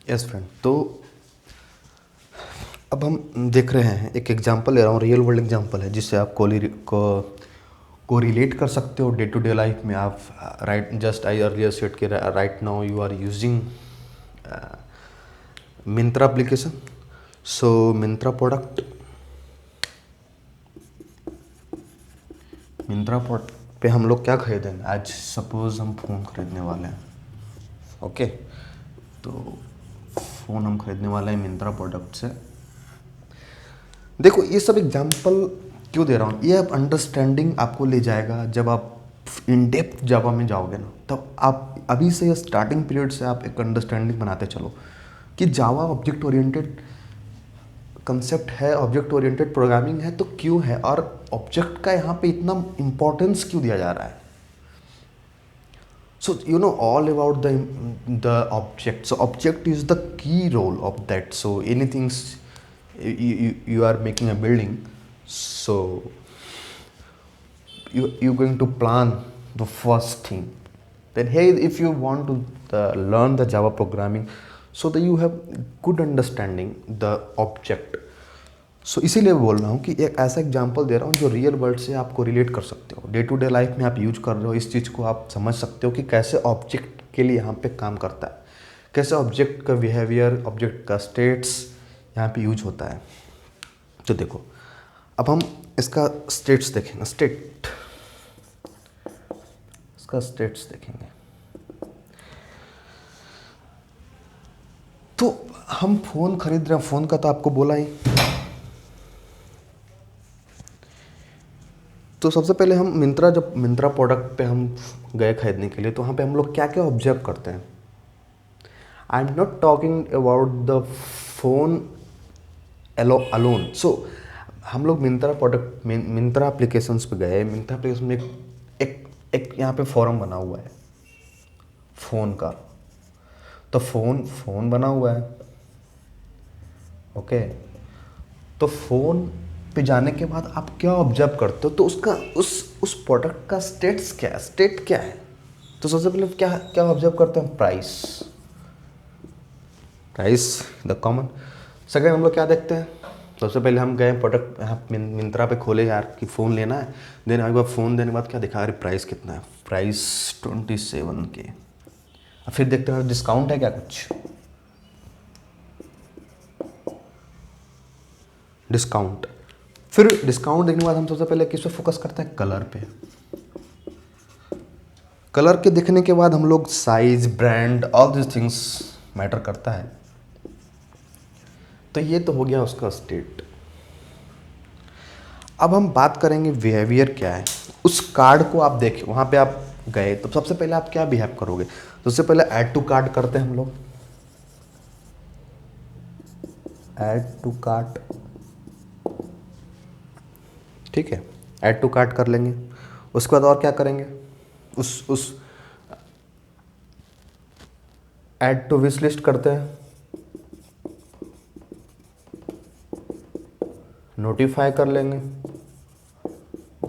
Yes friend, तो अब हम देख रहे हैं, एक एग्जांपल ले रहा हूँ, रियल वर्ल्ड एग्जांपल है जिससे आप को रिलेट कर सकते हो डे टू डे लाइफ में। आप right, just I earlier said कि right now you are using Myntra application. So Myntra पे हम लोग क्या खरीदेंगे आज? सपोज हम फ़ोन खरीदने वाले हैं। ओके, तो फ़ोन हम खरीदने वाले हैं मिंत्रा प्रोडक्ट से। देखो, ये सब एग्जांपल क्यों दे रहा हूँ, ये अब अंडरस्टैंडिंग आपको ले जाएगा जब आप इन डेप्थ जावा में जाओगे ना, तब आप अभी से स्टार्टिंग पीरियड से आप एक अंडरस्टैंडिंग बनाते चलो कि जावा ऑब्जेक्ट ओरिएंटेड कंसेप्ट है, ऑब्जेक्ट ओरिएंटेड प्रोग्रामिंग है, तो क्यों है, और ऑब्जेक्ट का यहाँ पे इतना इम्पोर्टेंस क्यों दिया जा रहा है। So you know all about the object. So object is the key role of that. So anything you are making a building, so you're going to plan the first thing. Then hey, if you want to learn the Java programming, so that you have good understanding the object. सो इसीलिए बोल रहा हूँ कि एक ऐसा example दे रहा हूँ जो रियल वर्ल्ड से आपको रिलेट कर सकते हो, डे टू डे लाइफ में आप यूज कर रहे हो, इस चीज़ को आप समझ सकते हो कि कैसे ऑब्जेक्ट के लिए यहाँ पे काम करता है, कैसे ऑब्जेक्ट का बिहेवियर, ऑब्जेक्ट का स्टेट्स यहाँ पे यूज होता है। तो देखो, अब हम इसका स्टेट्स देखेंगे, इसका स्टेट्स देखेंगे। तो हम फ़ोन खरीद रहे हैं, फ़ोन का तो आपको बोला ही। तो सबसे पहले हम जब मिंत्रा प्रोडक्ट पे हम गए खरीदने के लिए, तो वहाँ पे हम लोग क्या क्या ऑब्जर्व करते हैं। I am not talking about the phone alone. So हम लोग मिंत्रा एप्लीकेशंस पे गए। मिंत्रा एप्लीकेशन में एक यहाँ पे फॉर्म बना हुआ है फ़ोन का, तो फ़ोन बना हुआ है। ओके, तो फ़ोन पे जाने के बाद आप क्या ऑब्जर्व करते हो, तो उसका उस प्रोडक्ट का स्टेट क्या है। तो सबसे पहले क्या ऑब्जर्व करते हैं? Price the common. सेकेंड हम लोग क्या देखते हैं? सबसे पहले हम गए प्रोडक्ट यहाँ मिंत्रा पे खोले यार कि फ़ोन लेना है। देन एक बार फ़ोन देने के बाद क्या दिखा, अरे प्राइस कितना है? Price 27K। फिर देखते हैं डिस्काउंट है क्या कुछ, डिस्काउंट। फिर डिस्काउंट देखने के बाद हम सबसे पहले किस पे फोकस करते हैं? कलर पे। कलर के देखने के बाद हम लोग size, brand, all this things matter करता है। तो ये तो हो गया उसका स्टेट। अब हम बात करेंगे बिहेवियर क्या है। उस कार्ड को आप देखिए, वहाँ पे आप गए तो सबसे पहले आप क्या बिहेव करोगे? सबसे पहले ऐड टू कार्ट करते हैं हम लोग, ऐड टू कार्ट। ठीक है, ऐड टू कार्ट कर लेंगे। उसके बाद और क्या करेंगे? उस ऐड टू विश लिस्ट करते हैं, नोटिफाई कर लेंगे।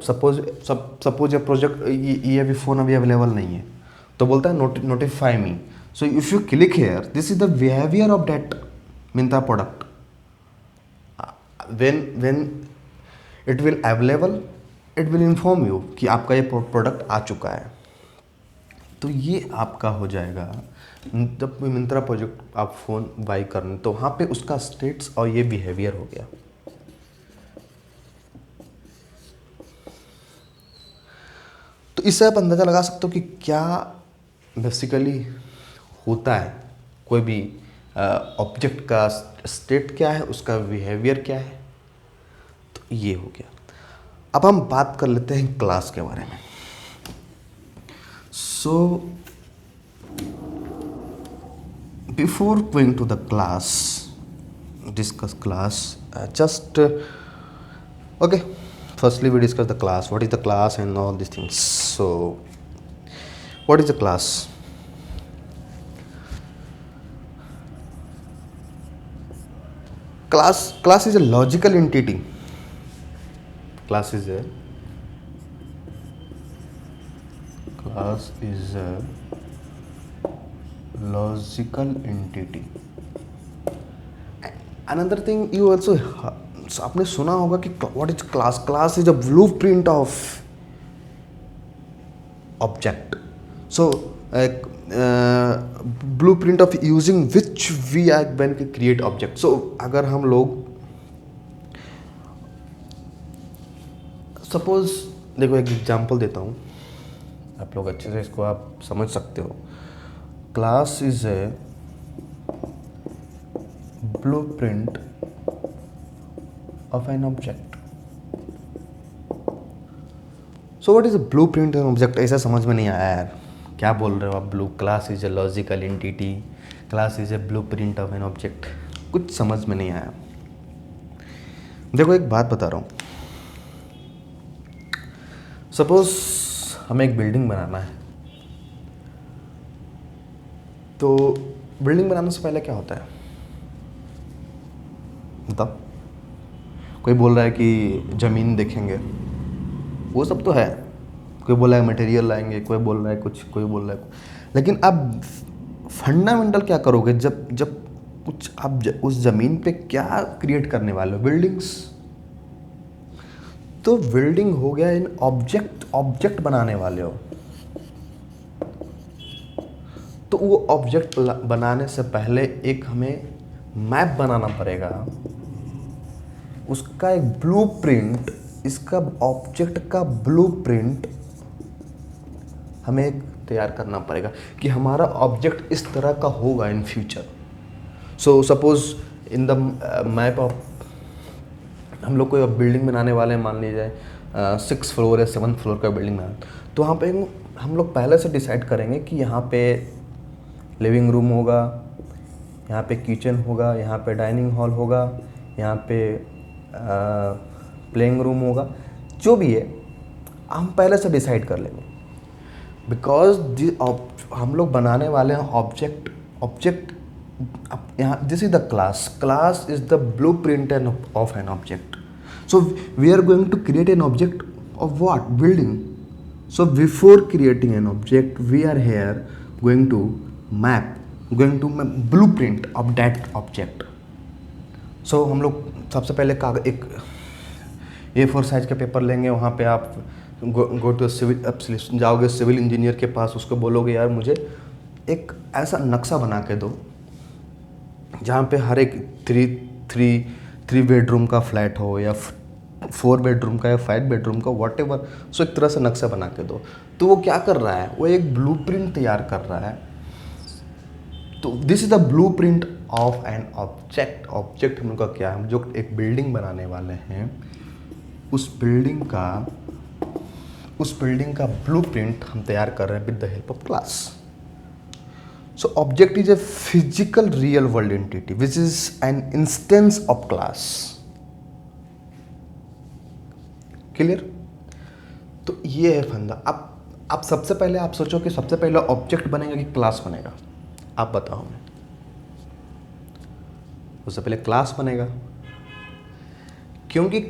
सपोज ये प्रोजेक्ट, ये अभी फ़ोन अभी अवेलेबल नहीं है, तो बोलता है notify me. So if you click here, this is the behaviour of that Myntra product. When it will available, it will inform you कि आपका ये प्रोडक्ट आ चुका है। तो ये आपका हो जाएगा। जब मिंत्रा प्रोजेक्ट आप फ़ोन बाई करने, तो वहाँ पे उसका स्टेट्स और ये बिहेवियर हो गया। तो इससे आप अंदाज़ा लगा सकते हो कि क्या बेसिकली होता है, कोई भी ऑब्जेक्ट का स्टेट क्या है, उसका बिहेवियर क्या है। तो ये हो गया। अब हम बात कर लेते हैं क्लास के बारे में। So before going to the class, discuss class, just okay, firstly we discuss the class, what is the class and all these things. So what is the class? Class is a logical entity. Class is a logical entity. Another thing you also, आपने सुना होगा कि what is class, class is a blueprint of object. So blueprint of using which we are when we create object. So अगर हम लोग suppose, देखो एक example देता हूँ, आप लोग अच्छे से इसको आप समझ सकते हो. Class is a blueprint of an object. So what is a blueprint of an object? ऐसा समझ में नहीं आया यार, क्या बोल रहे हो आप? Blue class is a logical entity, class is a blueprint of an object, कुछ समझ में नहीं आया. देखो एक बात बता रहा हूँ. सपोज हमें एक बिल्डिंग बनाना है, तो बिल्डिंग बनाने से पहले क्या होता है बताओ? कोई बोल रहा है कि ज़मीन देखेंगे, वो सब तो है. कोई बोल रहा है मटेरियल लाएंगे, कोई बोल रहा है कुछ, कोई बोल रहा है कुछ. लेकिन अब फंडामेंटल क्या करोगे? जब जब कुछ आप उस ज़मीन पे क्या क्रिएट करने वाले हो? बिल्डिंग्स. तो बिल्डिंग हो गया इन ऑब्जेक्ट बनाने वाले हो. तो वो ऑब्जेक्ट बनाने से पहले एक हमें मैप बनाना पड़ेगा, उसका एक ब्लूप्रिंट, इसका ऑब्जेक्ट का ब्लूप्रिंट हमें एक तैयार करना पड़ेगा कि हमारा ऑब्जेक्ट इस तरह का होगा in future. So suppose in the map of, हम लोग कोई बिल्डिंग बनाने वाले हैं, मान लीजिए 6 फ्लोर या 7 फ्लोर का बिल्डिंग बनाना, तो वहाँ पे हम लोग पहले से डिसाइड करेंगे कि यहाँ पे लिविंग रूम होगा, यहाँ पे किचन होगा, यहाँ पे डाइनिंग हॉल होगा, यहाँ पे प्लेइंग रूम होगा, जो भी है हम पहले से डिसाइड कर लेंगे. बिकॉज हम लोग बनाने वाले हैं ऑब्जेक्ट यहाँ. This is the class is the blueprint of an object. So we are going to create an object of what? Building. So before creating an object we are here going to blueprint of that object. So हम लोग सबसे पहले एक A4 size का paper लेंगे, वहाँ पे आप गो टू सिविल, आप जाओगे सिविल इंजीनियर के पास, उसको बोलोगे यार मुझे एक ऐसा नक्शा बना के दो जहाँ पे हर एक थ्री बेडरूम का फ्लैट हो, या 4 बेडरूम का, या 5 बेडरूम का, वॉट एवर. सो एक तरह से नक्शा बना के दो. तो वो क्या कर रहा है? वो एक ब्लूप्रिंट तैयार कर रहा है. तो this is the blueprint of an object. Object हम लोग का क्या है? हम जो एक बिल्डिंग बनाने वाले हैं, उस बिल्डिंग का ब्लूप्रिंट हम तैयार कर रहे हैं with the help of class. So object is a physical real world entity which is an instance of class. Clear? तो ये है फंदा. अब सबसे पहले आप सोचो कि सबसे पहले ऑब्जेक्ट बनेगा कि क्लास बनेगा? आप बताओ हमें. उससे पहले क्लास बनेगा, क्योंकि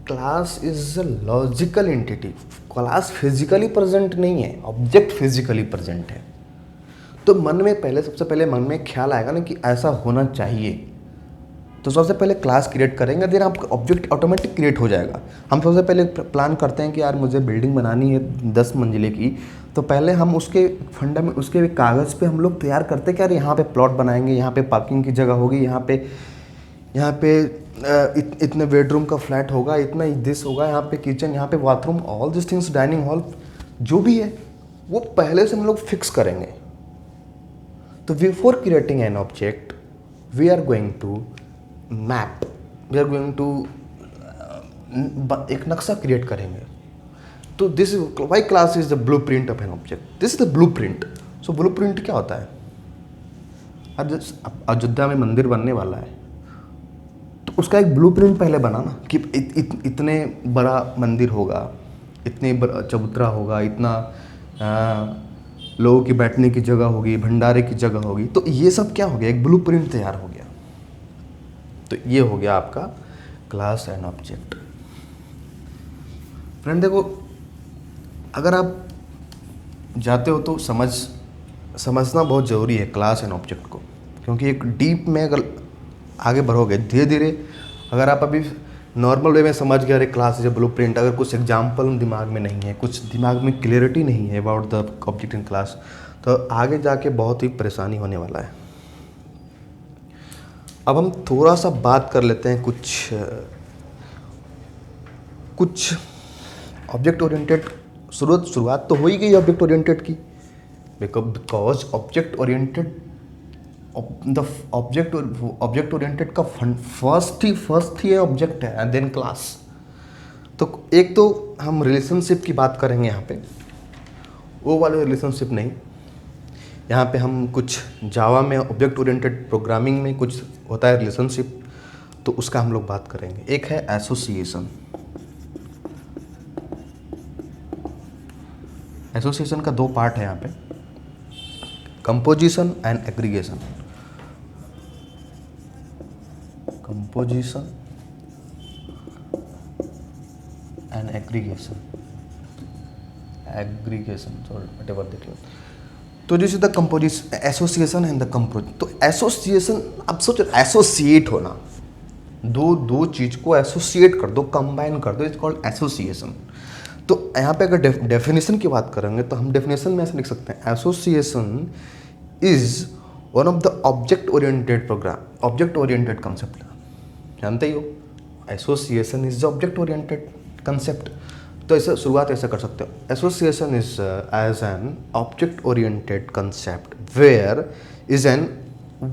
class is a logical entity. Class physically present नहीं है, ऑब्जेक्ट फिजिकली प्रेजेंट है. तो सबसे पहले मन में ख्याल आएगा ना कि ऐसा होना चाहिए, तो सबसे पहले क्लास क्रिएट करेंगे, देन आपका ऑब्जेक्ट ऑटोमेटिक क्रिएट हो जाएगा. हम सबसे पहले प्लान करते हैं कि यार मुझे बिल्डिंग बनानी है 10 मंजिले की, तो पहले हम उसके उसके कागज़ पे हम लोग तैयार करते हैं कि यार यहाँ पे प्लॉट बनाएंगे, यहाँ पे पार्किंग की जगह होगी, यहाँ पे इतने बेडरूम का फ्लैट होगा, इतना दिस होगा, यहाँ पे किचन, यहाँ पे bathroom, all this things, dining hall, जो भी है वो पहले से हम लोग फिक्स करेंगे. तो before creating an object we are going to map, we are going to एक नक्शा क्रिएट करेंगे. तो this is why class is the blueprint of an object. This is the blueprint. So blueprint क्या होता है? अयोध्या में मंदिर बनने वाला है, तो उसका एक ब्लूप्रिंट पहले बना ना कि इतने बड़ा मंदिर होगा, इतने चबूतरा होगा, इतना लोगों की बैठने की जगह होगी, भंडारे की जगह होगी. तो ये सब क्या हो गया? एक ब्लूप्रिंट तैयार हो गया. तो ये हो गया आपका क्लास एंड ऑब्जेक्ट. फ्रेंड देखो, अगर आप जाते हो तो समझना बहुत ज़रूरी है क्लास एंड ऑब्जेक्ट को, क्योंकि एक डीप में अगर आगे बढ़ोगे धीरे धीरे। अगर आप अभी नॉर्मल वे में समझ गए, अरे क्लास इज ब्लू प्रिंट, अगर कुछ एग्जाम्पल दिमाग में नहीं है, कुछ दिमाग में क्लियरिटी नहीं है about the object in class, तो आगे जाके बहुत ही परेशानी होने वाला है। अब हम थोड़ा सा बात कर लेते हैं कुछ ऑब्जेक्ट ओरिएंटेड। शुरुआत तो हो ही गई ऑब्जेक्ट ओरिएंटेड की, because object oriented object oriented का फर्स्ट ही ऑब्जेक्ट है एंड देन क्लास। तो एक तो हम रिलेशनशिप की बात करेंगे यहाँ पे, वो वाले रिलेशनशिप नहीं। यहाँ पे हम कुछ जावा में ऑब्जेक्ट ओरिएंटेड प्रोग्रामिंग में कुछ होता है रिलेशनशिप, तो उसका हम लोग बात करेंगे। एक है एसोसिएशन। एसोसिएशन का दो पार्ट है यहाँ पे, composition and aggregation. Composition and aggregation whatever देख लो। तो जैसे the composition, association and the compose. तो एसोसिएशन, अब सोचो एसोसिएट होना, दो चीज को एसोसिएट कर दो, कंबाइन कर दो, इट्स कॉल्ड एसोसिएशन। तो यहाँ पे अगर डेफिनेशन की बात करेंगे तो हम डेफिनेशन में ऐसे लिख सकते हैं, association is one of the object oriented program, object oriented concept. जानते ही हो, association is the object oriented concept. तो ऐसे शुरुआत ऐसे कर सकते हो, association is as an object oriented concept where is an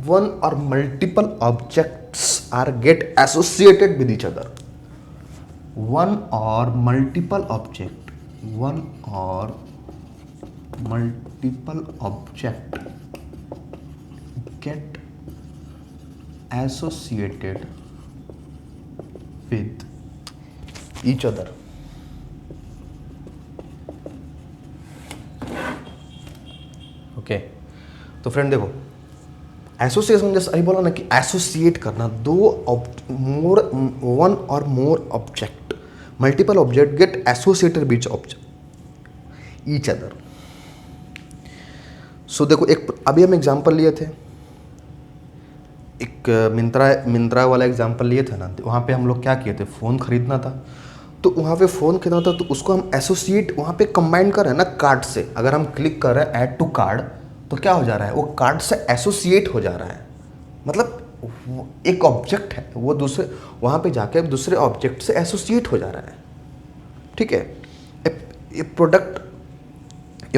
one or multiple objects are get associated with each other. one or multiple object get associated with each other। Okay, तो friend देखो, association जैसे अभी बोला ना कि associate करना, one or more object, multiple object get associated with each other. So देखो, एक अभी हम एग्जांपल लिए थे, एक मिंत्रा वाला एग्जांपल लिए थे ना, वहाँ पे हम लोग क्या किए थे, फ़ोन खरीदना था। तो वहाँ पे फ़ोन खरीदना था तो उसको हम एसोसिएट वहाँ पे कंबाइन कर रहे हैं ना कार्ड से। अगर हम क्लिक कर रहे हैं ऐड टू कार्ड, तो क्या हो जा रहा है, वो कार्ड से एसोसिएट हो जा रहा है। मतलब एक ऑब्जेक्ट है, वो दूसरे वहाँ पे जाके दूसरे ऑब्जेक्ट से एसोसिएट हो जा रहा है। ठीक है, ये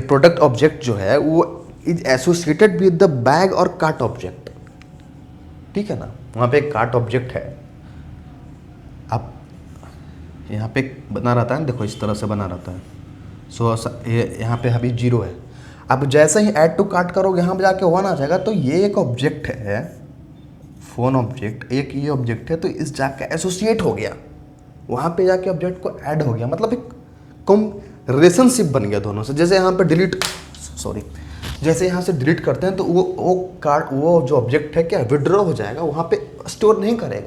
प्रोडक्ट ऑब्जेक्ट जो है वो is associated with the bag और कार्ट ऑब्जेक्ट। ठीक है ना, वहाँ पे एक कार्ट ऑब्जेक्ट है, अब यहाँ पे बना रहता है, देखो इस तरह से बना रहता है। सो यहाँ पे अभी 0 है। अब जैसे ही ऐड टू कार्ट करोगे, यहाँ पे जाके 1 आ जाएगा। तो ये एक ऑब्जेक्ट है, फोन ऑब्जेक्ट, एक ये ऑब्जेक्ट है, तो इस जाके एसोसिएट हो गया, वहाँ पे जाके ऑब्जेक्ट को ऐड हो गया, मतलब एक कम रिलेशनशिप बन गया दोनों से। जैसे यहाँ पे जैसे यहाँ से डिलीट करते हैं तो वो कार्ड, वो जो ऑब्जेक्ट है क्या विड्रॉ हो जाएगा, वहाँ पे स्टोर नहीं करेगा।